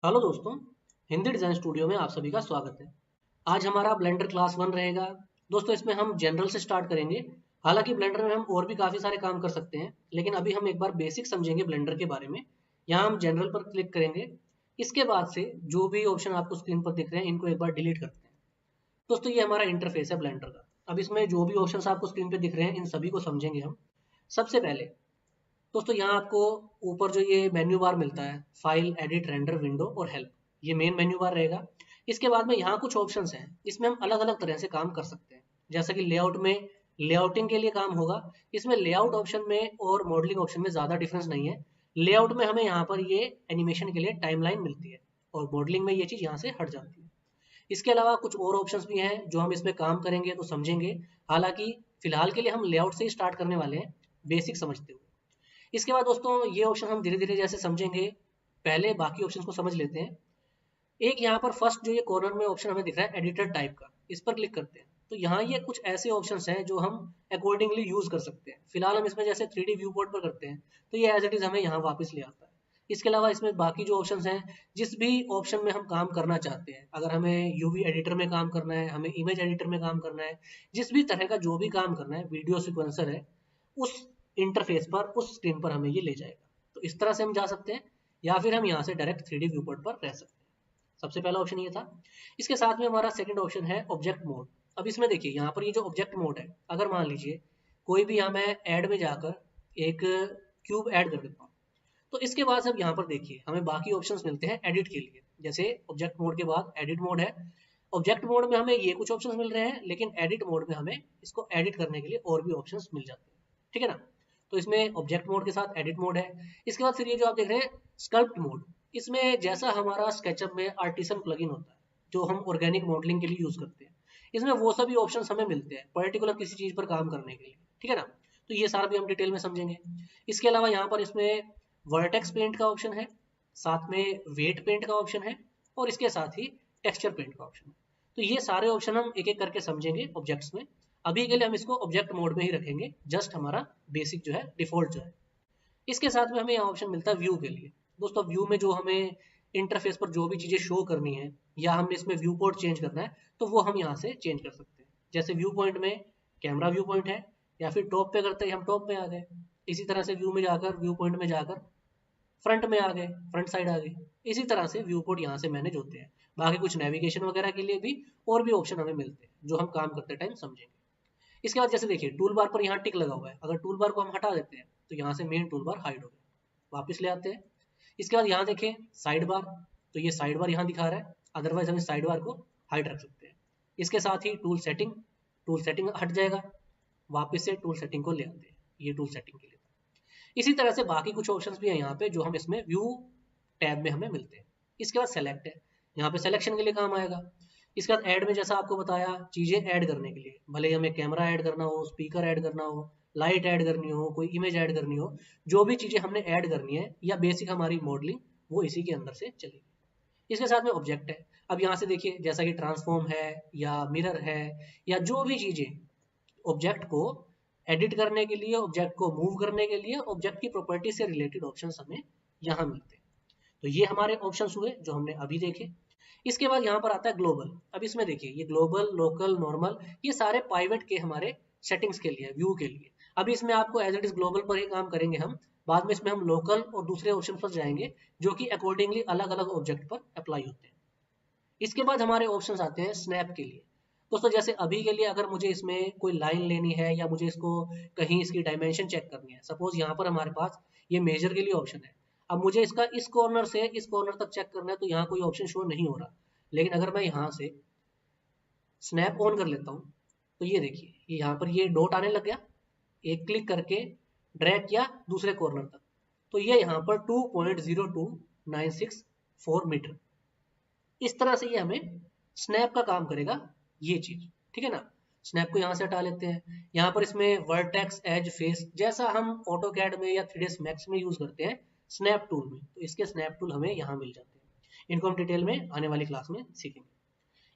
Hello दोस्तों, Hindi design studio में आप सभी का स्वागत है। आज हमारा ब्लेंडर क्लास 1 रहेगा। दोस्तों इसमें हम जनरल से स्टार्ट करेंगे। हालांकि ब्लेंडर में हम और भी काफ़ी सारे काम कर सकते हैं, लेकिन अभी हम एक बार बेसिक समझेंगे ब्लेंडर के बारे में। यहाँ हम जनरल पर क्लिक करेंगे। इसके बाद से जो भी ऑप्शन आपको स्क्रीन पर दिख रहे हैं इनको एक बार डिलीट करते हैं। दोस्तों ये हमारा इंटरफेस है ब्लेंडर का। अब इसमें जो भी ऑप्शन आपको स्क्रीन पर दिख रहे हैं इन सभी को समझेंगे हम। सबसे पहले दोस्तों यहाँ आपको ऊपर जो ये मेन्यू बार मिलता है, फाइल, एडिट, रेंडर, विंडो और हेल्प, ये मेन मेन्यू बार रहेगा। इसके बाद में यहाँ कुछ ऑप्शंस हैं, इसमें हम अलग अलग तरह से काम कर सकते हैं। जैसा कि लेआउट में लेआउटिंग के लिए काम होगा। इसमें लेआउट ऑप्शन में और मॉडलिंग ऑप्शन में ज़्यादा डिफरेंस नहीं है। लेआउट में हमें यहाँ पर ये एनिमेशन के लिए टाइमलाइन मिलती है और मॉडलिंग में ये चीज़ यहाँ से हट जाती है। इसके अलावा कुछ और ऑप्शंस भी हैं जो हम इसमें काम करेंगे तो समझेंगे। हालांकि फिलहाल के लिए हम लेआउट से ही स्टार्ट करने वाले हैं, बेसिक समझते हुए। इसके बाद दोस्तों ये ऑप्शन हम धीरे धीरे जैसे समझेंगे, पहले बाकी ऑप्शंस को समझ लेते हैं। एक यहाँ पर फर्स्ट जो ये कॉर्नर में ऑप्शन हमें दिख रहा है एडिटर टाइप का, इस पर क्लिक करते हैं तो यहाँ ये कुछ ऐसे ऑप्शंस हैं जो हम अकॉर्डिंगली यूज कर सकते हैं। फिलहाल हम इसमें जैसे 3D व्यू पोर्ट पर करते हैं तो ये एज इट इज हमें यहाँ वापस ले आता है। इसके अलावा इसमें बाकी जो ऑप्शंस हैं, जिस भी ऑप्शन में हम काम करना चाहते हैं, अगर हमें यूवी एडिटर में काम करना है, हमें इमेज एडिटर में काम करना है, जिस भी तरह का जो भी काम करना है, वीडियो सिक्वेंसर है, उस इंटरफेस पर, उस स्क्रीन पर हमें ये ले जाएगा। तो इस तरह से हम जा सकते हैं या फिर हम यहाँ से डायरेक्ट 3D व्यू पोर्ट पर रह सकते हैं। सबसे पहला ऑप्शन ये था। इसके साथ में हमारा सेकंड ऑप्शन है ऑब्जेक्ट मोड। अब इसमें देखिए यहाँ पर ये जो ऑब्जेक्ट मोड है, अगर मान लीजिए कोई भी यहाँ मैं ऐड में जाकर एक क्यूब ऐड कर देता हूँ तो इसके बाद अब यहाँ पर देखिए हमें बाकी ऑप्शंस मिलते हैं एडिट के लिए। जैसे ऑब्जेक्ट मोड के बाद एडिट मोड है। ऑब्जेक्ट मोड में हमें ये कुछ ऑप्शंस मिल रहे हैं, लेकिन एडिट मोड में हमें इसको एडिट करने के लिए और भी ऑप्शंस मिल जाते हैं। ठीक है ना। तो इसमें ऑब्जेक्ट मोड के साथ एडिट मोड है। इसके बाद फिर ये जो आप देख रहे हैं स्कल्प्ट मोड, इसमें जैसा हमारा स्केचअप में आर्टिसन प्लगइन होता है जो हम ऑर्गेनिक मॉडलिंग के लिए यूज करते हैं, इसमें वो सभी ऑप्शंस हमें मिलते हैं पर्टिकुलर किसी चीज पर काम करने के लिए। ठीक है ना। तो ये सारा भी हम डिटेल में समझेंगे। इसके अलावा यहाँ पर इसमें वर्टेक्स पेंट का ऑप्शन है, साथ में वेट पेंट का ऑप्शन है और इसके साथ ही टेक्सचर पेंट का ऑप्शन है। तो ये सारे ऑप्शन हम एक एक करके समझेंगे ऑब्जेक्ट्स में। अभी के लिए हम इसको ऑब्जेक्ट मोड में ही रखेंगे, जस्ट हमारा बेसिक जो है, डिफॉल्ट जो है। इसके साथ में हमें यहाँ ऑप्शन मिलता है व्यू के लिए। दोस्तों व्यू में जो हमें इंटरफेस पर जो भी चीज़ें शो करनी है या हमने इसमें व्यू पोर्ट चेंज करना है तो वो हम यहाँ से चेंज कर सकते हैं। जैसे व्यू पॉइंट में कैमरा व्यू पॉइंट है, या फिर टॉप पे करते हैं हम टॉप पे आ गए। इसी तरह से व्यू में जाकर, व्यू पॉइंट में जाकर फ्रंट में आ गए, फ्रंट साइड आ गई। इसी तरह से व्यू पोर्ट यहाँ से मैनेज होते हैं। बाकी कुछ नेविगेशन वगैरह के लिए भी और भी ऑप्शन हमें मिलते हैं जो हम काम करते टाइम समझेंगे। इसके बाद जैसे देखिए टूल बार पर यहाँ टिक लगा हुआ है, अगर टूल बार को हम हटा देते हैं तो यहाँ से मेन टूल बार हाइड हो गया, वापस ले आते हैं। इसके बाद यहाँ देखें साइड बार, तो ये साइड बार यहाँ दिखा रहा है, अदरवाइज हम इस साइड बार को हाइड रख सकते हैं। इसके साथ ही टूल सेटिंग हट जाएगा, वापस से टूल सेटिंग को ले आते हैं, ये टूल सेटिंग के लिए। इसी तरह से बाकी कुछ ऑप्शंस भी हैं यहाँ पे जो हम इसमें व्यू टैब में हमें मिलते हैं। इसके बाद सेलेक्ट है, यहाँ पे सिलेक्शन के लिए काम आएगा। इसके बाद ऐड में जैसा आपको बताया, चीज़ें ऐड करने के लिए, भले ही हमें कैमरा ऐड करना हो, स्पीकर ऐड करना हो, लाइट ऐड करनी हो, कोई इमेज ऐड करनी हो, जो भी चीज़ें हमने ऐड करनी है या बेसिक हमारी मॉडलिंग, वो इसी के अंदर से चलेगी। इसके साथ में ऑब्जेक्ट है। अब यहाँ से देखिए जैसा कि ट्रांसफॉर्म है या मिरर है या जो भी चीज़ें ऑब्जेक्ट को एडिट करने के लिए, ऑब्जेक्ट को मूव करने के लिए, ऑब्जेक्ट की प्रॉपर्टी से रिलेटेड ऑप्शंस हमें यहाँ मिलते हैं। तो ये हमारे ऑप्शंस हुए जो हमने अभी देखे। इसके बाद यहाँ पर आता है ग्लोबल। अब इसमें देखिए ये ग्लोबल, लोकल, नॉर्मल, ये सारे पाइवेट के हमारे सेटिंग्स के लिए, व्यू के लिए। अभी इसमें आपको एज इट इज ग्लोबल पर ही काम करेंगे हम, बाद में इसमें हम लोकल और दूसरे ऑप्शन पर जाएंगे जो कि अकॉर्डिंगली अलग अलग ऑब्जेक्ट पर अप्लाई होते हैं। इसके बाद हमारे ऑप्शंस आते हैं स्नैप के लिए। दोस्तों जैसे अभी के लिए अगर मुझे इसमें कोई लाइन लेनी है या मुझे इसको कहीं इसकी डायमेंशन चेक करनी है, सपोज यहाँ पर हमारे पास ये मेजर के लिए ऑप्शन है। अब मुझे इसका इस कॉर्नर से इस कॉर्नर तक चेक करना है तो यहाँ कोई ऑप्शन शो नहीं हो रहा, लेकिन अगर मैं यहाँ से स्नैप ऑन कर लेता हूँ तो ये देखिए ये यहाँ पर ये डॉट आने लग गया। एक क्लिक करके ड्रैग किया दूसरे कॉर्नर तक तो ये यहाँ पर 2.02964 मीटर, इस तरह से ये हमें स्नैप का काम करेगा ये चीज। ठीक है ना। स्नैप को यहाँ से हटा लेते हैं। यहाँ पर इसमें वर्टेक्स, एज, फेस, जैसा हम ऑटो कैड में या 3ds मैक्स में यूज करते हैं स्नैप टूल में, तो इसके स्नैप टूल हमें यहाँ मिल जाते हैं। इनको हम डिटेल में आने वाली क्लास में सीखेंगे।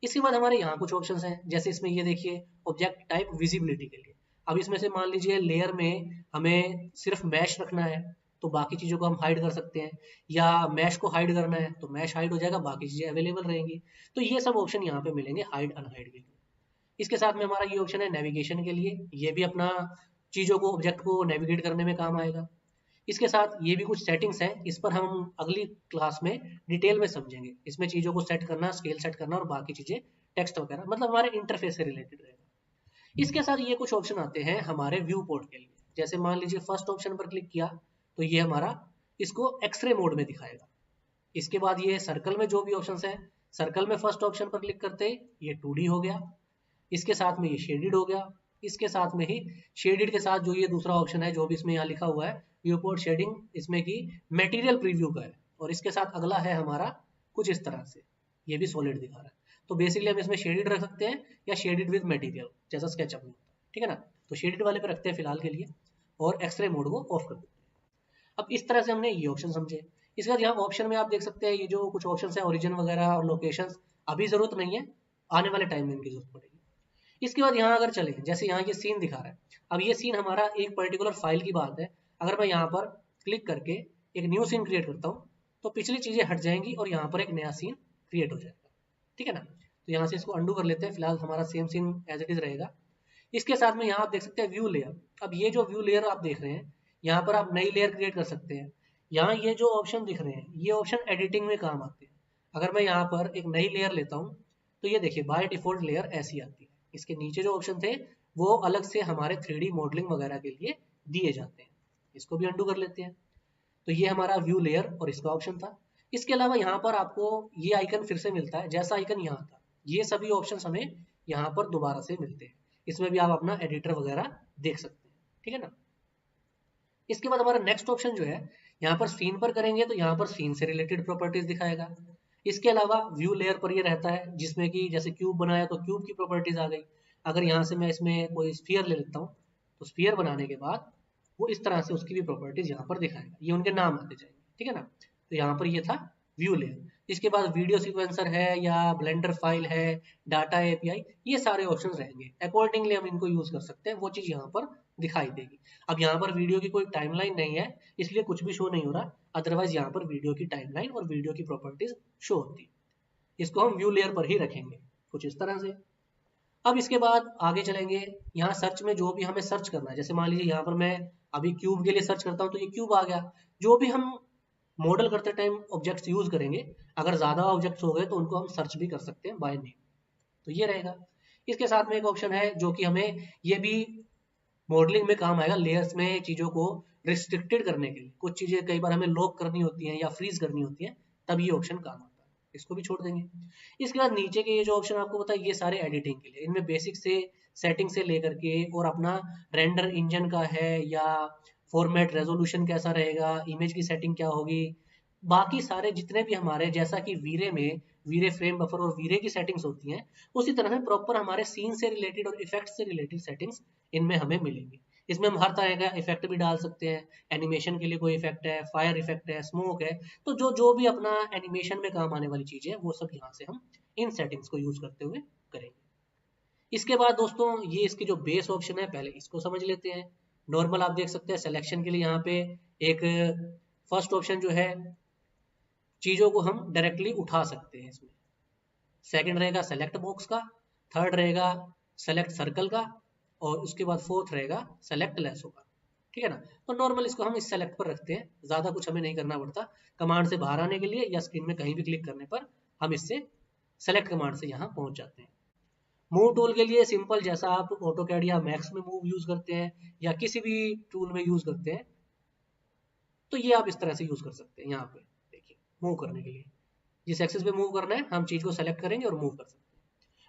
इसके बाद हमारे यहाँ कुछ ऑप्शंस हैं, जैसे इसमें ये देखिए ऑब्जेक्ट टाइप विजिबिलिटी के लिए। अब इसमें से मान लीजिए लेयर में हमें सिर्फ मैश रखना है तो बाकी चीज़ों को हम हाइड कर सकते हैं, या मैश को हाइड करना है तो मैश हाइड हो जाएगा, बाकी चीज़ें अवेलेबल रहेंगी। तो ये सब ऑप्शन यहाँ पे मिलेंगे हाइड अनहाइड के लिए। इसके साथ में हमारा ये ऑप्शन है नेविगेशन के लिए, ये भी अपना चीज़ों को ऑब्जेक्ट को नेविगेट करने में काम आएगा। इसके साथ ये भी कुछ सेटिंग्स हैं, इस पर हम अगली क्लास में डिटेल में समझेंगे। इसमें चीज़ों को सेट करना, स्केल सेट करना और बाकी चीज़ें टेक्स्ट वगैरह, मतलब हमारे इंटरफेस से रिलेटेड रहेगा। इसके साथ ये कुछ ऑप्शन आते हैं हमारे व्यू पोर्ट के लिए। जैसे मान लीजिए फर्स्ट ऑप्शन पर क्लिक किया तो ये हमारा इसको एक्सरे मोड में दिखाएगा। इसके बाद ये सर्कल में जो भी ऑप्शन है, सर्कल में फर्स्ट ऑप्शन पर क्लिक करते ही ये 2D हो गया। इसके साथ में ये शेडिड हो गया। इसके साथ में ही शेडिड के साथ जो ये दूसरा ऑप्शन है जो भी इसमें यहाँ लिखा हुआ है व्यू पोर्ट शेडिंग, इसमें की मटेरियल प्रीव्यू का है। और इसके साथ अगला है हमारा कुछ इस तरह से, ये भी सॉलिड दिखा रहा है। तो बेसिकली हम इसमें शेडिड रख सकते हैं या शेडिड विद मटेरियल, जैसा स्केचअप में होता है, ठीक है ना। तो शेडिड वाले पे रखते हैं फिलहाल के लिए और एक्सरे मोड को ऑफ कर देते हैं। अब इस तरह से हमने ये ऑप्शन समझे। इसके बाद यहाँ ऑप्शन में आप देख सकते हैं ये जो कुछ ऑप्शन है ओरिजिन वगैरह और लोकेशन, अभी जरूरत नहीं है, आने वाले टाइम में इनकी जरूरत पड़ेगी। इसके बाद यहाँ अगर चले, जैसे यहाँ ये सीन दिखा रहा है, अब ये सीन हमारा एक पर्टिकुलर फाइल की बात है। अगर मैं यहाँ पर क्लिक करके एक न्यू सीन क्रिएट करता हूँ तो पिछली चीजें हट जाएंगी और यहाँ पर एक नया सीन क्रिएट हो जाएगा, ठीक है ना। तो यहाँ से इसको अंडू कर लेते हैं, फिलहाल हमारा same scene as it is रहेगा। इसके साथ में यहाँ आप देख सकते हैं व्यू लेयर। अब ये जो व्यू लेयर आप देख रहे हैं, यहाँ पर आप नई लेयर क्रिएट कर सकते हैं। यहाँ ये जो ऑप्शन दिख रहे हैं ये ऑप्शन एडिटिंग में काम आते हैं। अगर मैं यहाँ पर एक नई लेयर लेता हूँ तो ये देखिए बाय डिफॉल्ट लेयर ऐसी आती है। इसके नीचे जो ऑप्शन थे वो अलग से हमारे 3D मॉडलिंग वगैरह के लिए दिए जाते हैं। इसको भी अंडू कर लेते हैं। तो ये हमारा व्यू लेयर और इसका ऑप्शन था। इसके अलावा यहाँ पर आपको ये आइकन फिर से मिलता है जैसा आइकन यहाँ था। ये सभी ऑप्शन हमें यहाँ पर दोबारा से मिलते हैं। इसमें भी आप अपना एडिटर वगैरह देख सकते हैं, ठीक है ना। इसके बाद हमारा नेक्स्ट ऑप्शन जो है, यहाँ पर सीन पर करेंगे तो यहाँ पर सीन से रिलेटेड प्रॉपर्टीज दिखाएगा। इसके अलावा व्यू लेयर पर ये रहता है जिसमें कि जैसे क्यूब बनाया तो क्यूब की प्रॉपर्टीज आ गई। अगर यहाँ से मैं इसमें कोई स्फीयर ले लेता हूँ तो स्फीयर बनाने के बाद वो इस तरह से उसकी भी प्रॉपर्टीज यहाँ पर दिखाएगा, ये उनके नाम आते जाएंगे, ठीक है ना। तो यहाँ पर ये था व्यू लेयर। इसके बाद वीडियो सीक्वेंसर है या ब्लेंडर फाइल है, डाटा एपीआई, ये सारे ऑप्शंस रहेंगे। अकॉर्डिंगली हम इनको यूज कर सकते हैं, वो चीज यहाँ पर दिखाई देगी। अब यहाँ पर वीडियो की कोई टाइमलाइन नहीं है इसलिए कुछ भी शो नहीं हो रहा, अदरवाइज यहाँ पर वीडियो की टाइमलाइन और वीडियो की प्रॉपर्टीज शो होती है। इसको हम व्यू लेयर पर ही रखेंगे कुछ इस तरह से। अब इसके बाद आगे चलेंगे, यहाँ सर्च में जो भी हमें सर्च करना है, जैसे मान लीजिए यहाँ पर मैं अभी क्यूब के लिए सर्च करता हूँ तो ये क्यूब आ गया। जो भी हम मॉडल करते टाइम ऑब्जेक्ट्स यूज करेंगे, अगर ज्यादा ऑब्जेक्ट्स हो गए तो उनको हम सर्च भी कर सकते हैं बाय नेम, तो ये रहेगा। इसके साथ में एक ऑप्शन है जो कि हमें ये भी मॉडलिंग में काम आएगा, लेयर्स में चीजों को रिस्ट्रिक्टेड करने के लिए। कुछ चीजें कई बार हमें लॉक करनी होती हैं या फ्रीज करनी होती हैं, तब ये ऑप्शन काम आता है, इसको भी छोड़ देंगे। इसके बाद नीचे के ये जो ऑप्शन आपको पता है ये सारे एडिटिंग के लिए, इनमें बेसिक से सेटिंग से लेकर के और अपना रेंडर इंजन का है या फॉर्मेट रेजोल्यूशन कैसा रहेगा, इमेज की सेटिंग क्या होगी, बाकी सारे जितने भी हमारे, जैसा कि वीरे में वीरे फ्रेम बफर और वीरे की सेटिंग्स होती हैं, उसी तरह से प्रॉपर हमारे सीन से रिलेटेड और इफेक्ट से रिलेटेड सेटिंग्स इनमें हमें मिलेंगी। इसमें हम हर तरह का इफेक्ट भी डाल सकते हैं, एनिमेशन के लिए कोई इफेक्ट है, फायर इफेक्ट है, स्मोक है, तो जो जो भी अपना एनिमेशन में काम आने वाली चीजें है वो सब यहाँ से हम इन सेटिंग्स को यूज करते हुए करेंगे। इसके बाद दोस्तों ये इसकी जो बेस ऑप्शन है पहले इसको समझ लेते हैं। नॉर्मल आप देख सकते हैं सिलेक्शन के लिए यहाँ पे एक फर्स्ट ऑप्शन जो है, चीजों को हम डायरेक्टली उठा सकते हैं इसमें। सेकंड रहेगा सेलेक्ट बॉक्स का, थर्ड रहेगा सेलेक्ट सर्कल का, और उसके बाद फोर्थ रहेगा सेलेक्ट लेसो का, ठीक है ना। तो नॉर्मल इसको हम इस सेलेक्ट पर रखते हैं, ज्यादा कुछ हमें नहीं करना पड़ता। कमांड से बाहर आने के लिए या स्क्रीन में कहीं भी क्लिक करने पर हम इससे सेलेक्ट कमांड से यहाँ पहुंच जाते हैं। मूव टूल के लिए सिंपल, जैसा आप ऑटोकैड या मैक्स में मूव यूज करते हैं या किसी भी टूल में यूज करते हैं, तो ये आप इस तरह से यूज कर सकते हैं। यहाँ पे देखिए मूव करने के लिए जिस एक्सिस पे मूव करना है हम चीज को सेलेक्ट करेंगे और मूव कर सकते हैं।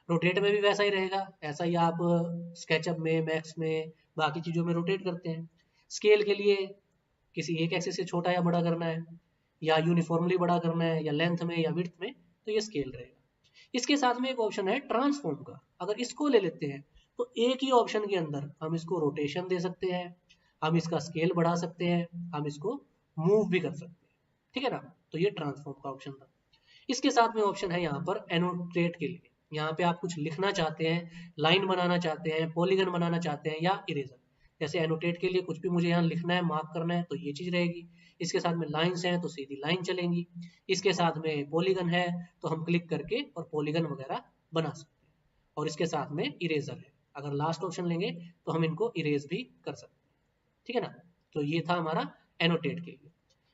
रोटेट में भी वैसा ही रहेगा, ऐसा ही आप स्केचअप में, मैक्स में, बाकी चीजों में रोटेट करते हैं। स्केल के लिए किसी एक एक्सिस से छोटा या बड़ा करना है, या यूनिफॉर्मली बड़ा करना है, या लेंथ में या विड्थ में, तो ये स्केल रहेगा। इसके साथ में एक ऑप्शन है ट्रांसफॉर्म का, अगर इसको ले लेते हैं तो एक ही ऑप्शन के अंदर हम इसको रोटेशन दे सकते हैं, हम इसका स्केल बढ़ा सकते हैं, हम इसको मूव भी कर सकते हैं, ठीक है ना। तो ये ट्रांसफॉर्म का ऑप्शन था। इसके साथ में ऑप्शन है यहाँ पर एनोटेट के लिए, यहाँ पे आप कुछ लिखना चाहते हैं, लाइन बनाना चाहते हैं, पॉलीगन बनाना चाहते हैं या इरेजर। जैसे एनोटेट के लिए कुछ भी मुझे यहाँ लिखना है, मार्क करना है, तो ये चीज़ रहेगी। इसके साथ में लाइन्स हैं तो सीधी लाइन चलेंगी। इसके साथ में पॉलीगन है तो हम क्लिक करके और पॉलीगन वगैरह बना सकते हैं। और इसके साथ में इरेजर है, अगर लास्ट ऑप्शन लेंगे तो हम इनको इरेज भी कर सकते हैं, ठीक है ना। तो ये था हमारा एनोटेट के लिए।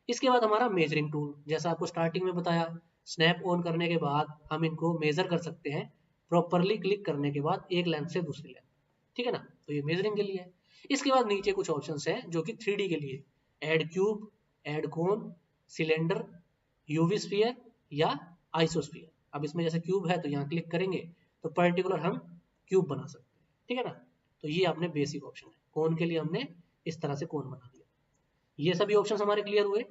इसके बाद हमारा मेजरिंग टूल, जैसा आपको स्टार्टिंग में बताया, स्नैप ऑन करने के बाद हम इनको मेजर कर सकते हैं प्रॉपरली क्लिक करने के बाद एक लेंथ से दूसरी लेंथ, ठीक है ना। तो ये मेजरिंग के लिए है। इसके बाद नीचे कुछ ऑप्शंस हैं जो कि 3D के लिए, ऐड क्यूब, ऐड कोन, सिलेंडर, यूवी स्फीयर या आइसोस्फीयर। अब इसमें जैसे क्यूब है तो यहाँ क्लिक करेंगे तो पर्टिकुलर हम क्यूब बना सकते हैं, ठीक है ना। तो ये अपने बेसिक ऑप्शन है। कोन के लिए हमने इस तरह से कोन बना दिया। ये सभी ऑप्शंस हमारे क्लियर हुए।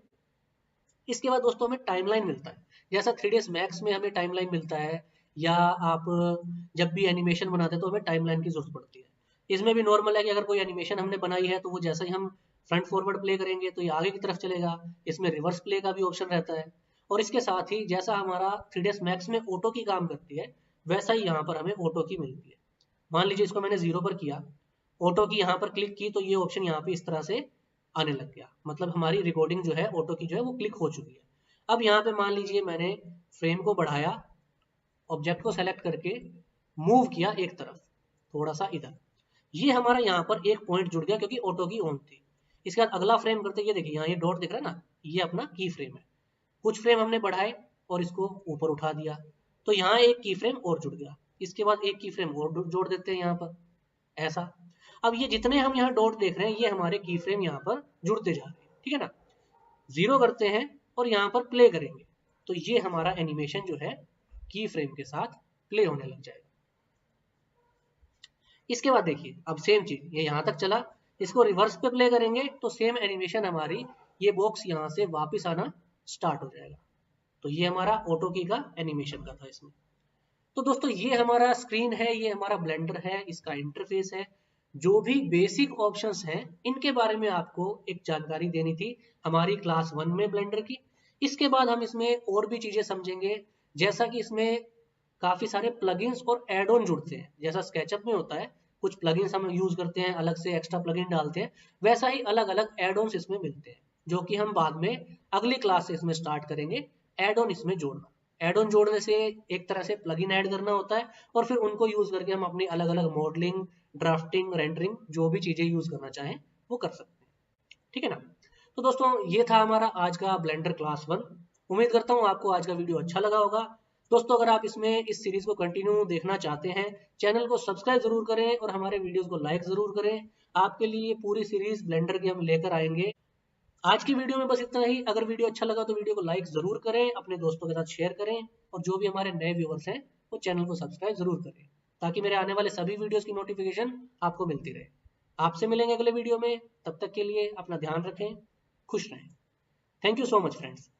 इसके बाद दोस्तों हमें टाइमलाइन मिलता है, जैसा 3ds मैक्स में हमें टाइमलाइन मिलता है, या आप जब भी एनिमेशन बनाते हैं तो हमें टाइमलाइन की जरूरत पड़ती है। इसमें भी नॉर्मल है कि अगर कोई एनिमेशन हमने बनाई है तो वो जैसा ही हम फ्रंट फॉरवर्ड प्ले करेंगे तो ये आगे की तरफ चलेगा। इसमें रिवर्स प्ले का भी ऑप्शन रहता है। और इसके साथ ही जैसा हमारा 3ds मैक्स में ऑटो की काम करती है, वैसा ही यहाँ पर हमें ऑटो की मिलती है। मान लीजिए इसको मैंने 0 पर किया, ऑटो की यहाँ पर क्लिक की तो ये ऑप्शन यहाँ पे इस तरह से आने लग गया, मतलब हमारी रिकॉर्डिंग जो है ऑटो की जो है वो क्लिक हो चुकी है। अब यहाँ पे मान लीजिए मैंने फ्रेम को बढ़ाया, ऑब्जेक्ट को सेलेक्ट करके मूव किया एक तरफ थोड़ा सा इधर, ये हमारा यहाँ पर एक पॉइंट जुड़ गया क्योंकि ऑटो की ऑन थी। इसके बाद अगला फ्रेम करते, ये देखिए यहाँ ये डॉट दिख रहा है ना, ये अपना की फ्रेम है। कुछ फ्रेम हमने बढ़ाए और इसको ऊपर उठा दिया तो यहाँ एक की फ्रेम और जुड़ गया। इसके बाद एक की फ्रेम और जोड़ देते हैं यहाँ पर, ऐसा। अब ये जितने हम यहाँ डॉट देख रहे हैं ये हमारे की फ्रेम यहाँ पर जुड़ते जा रहे हैं, ठीक है ना। 0 करते हैं और यहाँ पर प्ले करेंगे तो ये हमारा एनिमेशन जो है की फ्रेम के साथ प्ले होने लग जाएगा। इसके बाद देखिए अब सेम चीज, ये यहाँ तक चला, इसको रिवर्स पे प्ले करेंगे तो सेम एनिमेशन हमारी ये बॉक्स यहाँ से वापस आना स्टार्ट हो जाएगा। तो ये हमारा ऑटो की का एनिमेशन का था इसमें। तो दोस्तों ये हमारा स्क्रीन है, ये हमारा ब्लेंडर है, इसका इंटरफेस है। जो भी बेसिक ऑप्शंस हैं इनके बारे में आपको एक जानकारी देनी थी हमारी क्लास 1 में ब्लेंडर की। इसके बाद हम इसमें और भी चीजें समझेंगे, जैसा कि इसमें काफी सारे प्लगइन्स और एड ऑन जुड़ते हैं। जैसा स्केचअप में होता है कुछ प्लगइन्स हम यूज करते हैं, अलग से एक्स्ट्रा प्लगइन डालते हैं, वैसा ही अलग अलग एड ऑन्स इसमें मिलते हैं जो कि हम बाद में अगली क्लास से इसमें स्टार्ट करेंगे एड ऑन इसमें जोड़ना। एड ऑन जोड़ने से एक तरह से प्लगइन ऐड करना होता है और फिर उनको यूज करके हम अपनी अलग अलग मॉडलिंग, ड्राफ्टिंग, रेंडरिंग जो भी चीजें यूज करना चाहें वो कर सकते हैं, ठीक है ना। तो दोस्तों ये था हमारा आज का ब्लेंडर क्लास 1। उम्मीद करता हूँ आपको आज का वीडियो अच्छा लगा होगा। दोस्तों अगर आप इसमें इस सीरीज को कंटिन्यू देखना चाहते हैं, चैनल को सब्सक्राइब जरूर करें और हमारे वीडियोस को लाइक जरूर करें। आपके लिए पूरी सीरीज ब्लेंडर की हम लेकर आएंगे। आज की वीडियो में बस इतना ही। अगर वीडियो अच्छा लगा तो वीडियो को लाइक जरूर करें, अपने दोस्तों के साथ शेयर करें और जो भी हमारे नए व्यूअर्स हैं वो चैनल को सब्सक्राइब जरूर करें ताकि मेरे आने वाले सभी वीडियोस की नोटिफिकेशन आपको मिलती रहे। आपसे मिलेंगे अगले वीडियो में, तब तक के लिए अपना ध्यान रखें, खुश रहें। Thank you so much friends.